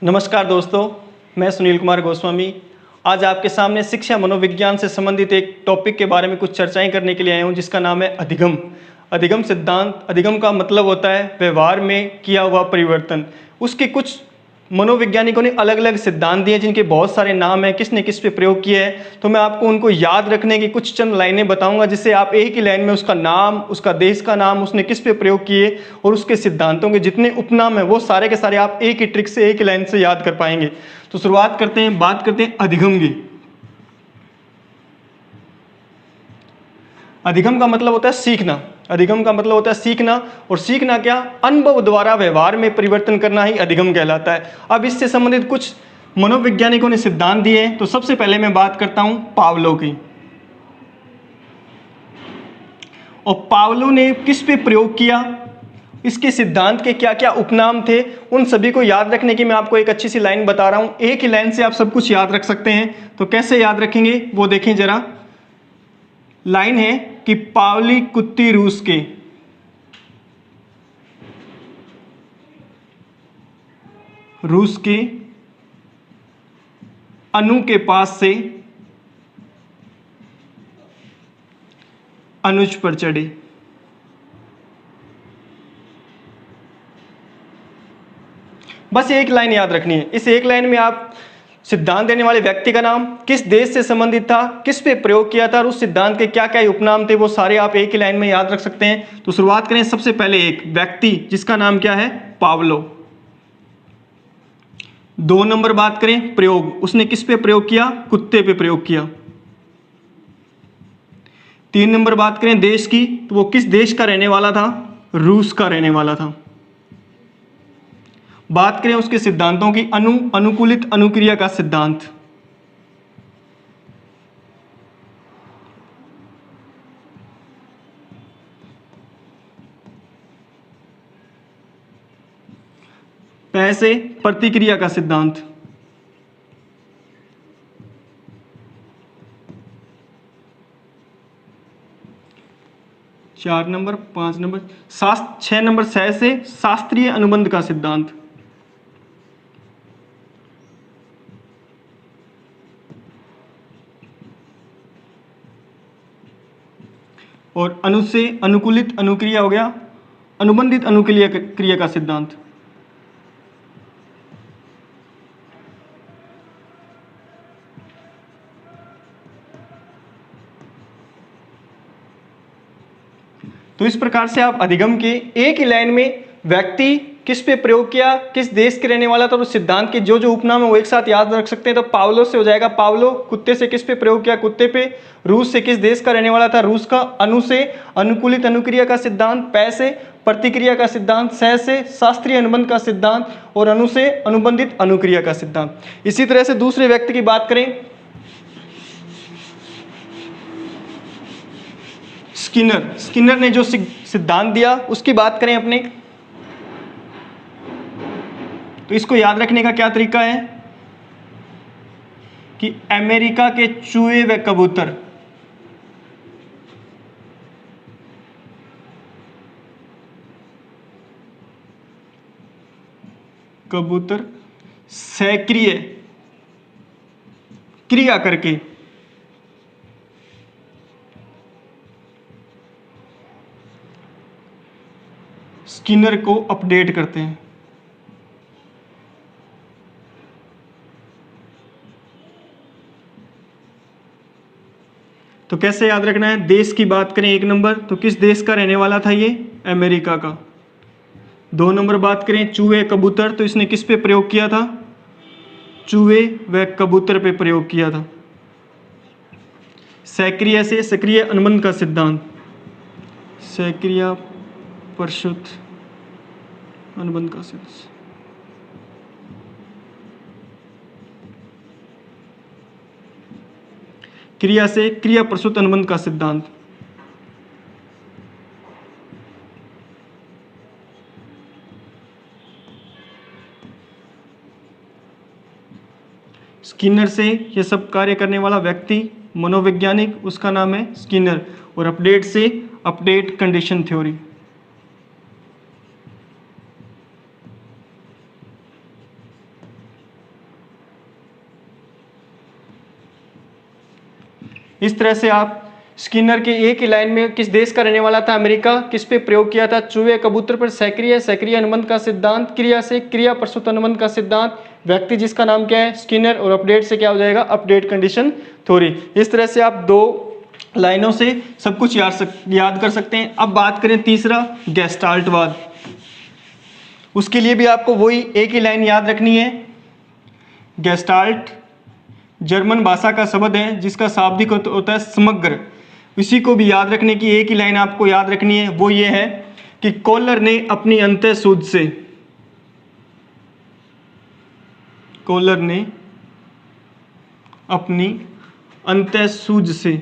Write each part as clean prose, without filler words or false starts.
नमस्कार दोस्तों, मैं सुनील कुमार गोस्वामी आज आपके सामने शिक्षा मनोविज्ञान से संबंधित एक टॉपिक के बारे में कुछ चर्चाएं करने के लिए आया हूं, जिसका नाम है अधिगम। अधिगम सिद्धांत। अधिगम का मतलब होता है व्यवहार में किया हुआ परिवर्तन। उसके कुछ मनोवैज्ञानिकों ने अलग अलग सिद्धांत दिए, जिनके बहुत सारे नाम हैं, किसने किस पे प्रयोग किया है। तो मैं आपको उनको याद रखने की कुछ चंद लाइनें बताऊंगा, जिससे आप एक ही लाइन में उसका नाम, उसका देश का नाम, उसने किस पे प्रयोग किए और उसके सिद्धांतों के जितने उपनाम हैं वो सारे के सारे आप एक ही ट्रिक से, एक ही लाइन से याद कर पाएंगे। तो शुरुआत करते हैं, बात करते हैं अधिगम की। अधिगम का मतलब होता है सीखना। अधिगम का मतलब होता है सीखना, और सीखना क्या, अनुभव द्वारा व्यवहार में परिवर्तन करना ही अधिगम कहलाता है। अब इससे संबंधित कुछ मनोवैज्ञानिकों ने सिद्धांत दिए हैं। तो सबसे पहले मैं बात करता हूं पावलो की। और पावलो ने किस पे प्रयोग किया, इसके सिद्धांत के क्या क्या उपनाम थे, उन सभी को याद रखने की मैं आपको एक अच्छी सी लाइन बता रहा हूं। एक ही लाइन से आप सब कुछ याद रख सकते हैं। तो कैसे याद रखेंगे वो देखें जरा। लाइन है कि पावली कुत्ती रूस के अनु के पास से अनुज पर चढ़े। बस एक लाइन याद रखनी है। इस एक लाइन में आप सिद्धांत देने वाले व्यक्ति का नाम, किस देश से संबंधित था, किस पे प्रयोग किया था और उस सिद्धांत के क्या क्या उपनाम थे, वो सारे आप एक ही लाइन में याद रख सकते हैं। तो शुरुआत करें सबसे पहले एक व्यक्ति जिसका नाम क्या है, पावलो। 2 नंबर बात करें प्रयोग, उसने किस पे प्रयोग किया, कुत्ते पे प्रयोग किया। 3 नंबर बात करें देश की, तो वो किस देश का रहने वाला था, रूस का रहने वाला था। बात करें उसके सिद्धांतों की, अनुकूलित अनुक्रिया का सिद्धांत। पैसे प्रतिक्रिया का सिद्धांत। 4 नंबर, 5 नंबर, 6 नंबर से शास्त्रीय अनुबंध का सिद्धांत। और अनु से अनुकूलित अनुक्रिया हो गया, अनुबंधित अनुक्रिया क्रिया का सिद्धांत। तो इस प्रकार से आप अधिगम के एक ही लाइन में व्यक्ति किस पे प्रयोग किया, किस देश के रहने वाला था, और सिद्धांत के जो जो उपनाम है वो एक साथ याद रख सकते हैं। तो पावलो से हो जाएगा पावलो, कुत्ते से किस पे प्रयोग किया, कुत्ते पे। रूस से किस देश का रहने वाला था, रूस का। अनु से अनुकूलित अनुक्रिया का सिद्धांत। पै से प्रतिक्रिया का सिद्धांत। सह से शास्त्रीय अनुबंध का सिद्धांत। और अनु से अनुबंधित अनुक्रिया का सिद्धांत। इसी तरह से दूसरे व्यक्ति की बात करें, स्किनर ने जो सिद्धांत दिया उसकी बात करें अपने, तो इसको याद रखने का क्या तरीका है कि अमेरिका के चूहे व कबूतर सक्रिय क्रिया करके स्किनर को अपडेट करते हैं। तो कैसे याद रखना है, देश की बात करें 1 नंबर, तो किस देश का रहने वाला था ये, अमेरिका का। 2 नंबर बात करें चूहे कबूतर, तो इसने किस पे प्रयोग किया था, चूहे व कबूतर पे प्रयोग किया था। सक्रिय से सक्रिय अनुबंध का सिद्धांत, सक्रिय प्रस्तुत अनुबंध का सिद्धांत। क्रिया से क्रिया प्रस्तुत अनुबंध का सिद्धांत। स्किनर से ये सब कार्य करने वाला व्यक्ति मनोवैज्ञानिक, उसका नाम है स्किनर। और अपडेट से अपडेट कंडीशन थ्योरी। इस तरह से आप स्किनर के एक ही लाइन में किस देश का रहने वाला था, अमेरिका, किस पे प्रयोग किया था, चूहे कबूतर पर सक्रिय सक्रिय अनुबंध का सिद्धांत, क्रिया से क्रिया प्रसूत अनुबंध का सिद्धांत, व्यक्ति जिसका नाम क्या है, स्किनर, और अपडेट से क्या हो जाएगा, अपडेट कंडीशन थ्योरी। इस तरह से आप 2 लाइनों से सब कुछ याद कर सकते हैं। अब बात करें तीसरा, गेस्टाल्टवाद। उसके लिए भी आपको वही एक ही लाइन याद रखनी है। गेस्टाल्ट जर्मन भाषा का शब्द है जिसका शाब्दिक होता है समग्र। इसी को भी याद रखने की एक ही लाइन आपको याद रखनी है, वो ये है कि कोहलर ने अपनी अंतःसूझ से, कोहलर ने अपनी अंतःसूझ से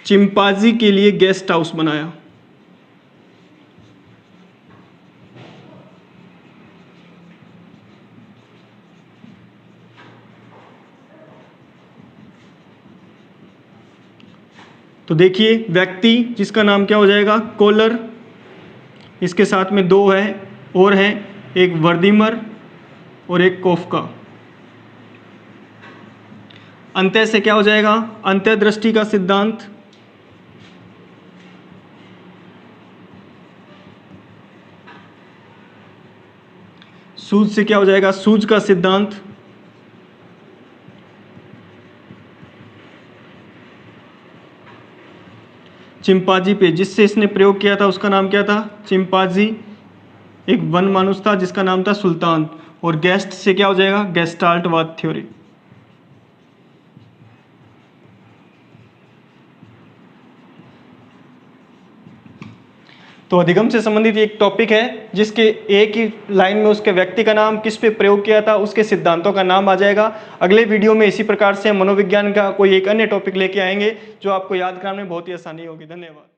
चिंपांजी के लिए गेस्ट हाउस बनाया। तो देखिए, व्यक्ति जिसका नाम क्या हो जाएगा, कोहलर, इसके साथ में 2 है और हैं, एक वर्दीमर और एक कोफका। अंत्य से क्या हो जाएगा, अंतर्दृष्टि का सिद्धांत, सूझ से क्या हो जाएगा, सूझ का सिद्धांत, चिंपांजी पे जिससे इसने प्रयोग किया था उसका नाम क्या था, चिंपांजी, एक वन मानुष था जिसका नाम था सुल्तान, और गेस्ट से क्या हो जाएगा, गेस्टाल्टवाद थ्योरी। तो अधिगम से संबंधित एक टॉपिक है जिसके एक ही लाइन में उसके व्यक्ति का नाम, किस पे प्रयोग किया था, उसके सिद्धांतों का नाम आ जाएगा। अगले वीडियो में इसी प्रकार से मनोविज्ञान का कोई एक अन्य टॉपिक लेके आएंगे जो आपको याद कराने में बहुत ही आसानी होगी। धन्यवाद।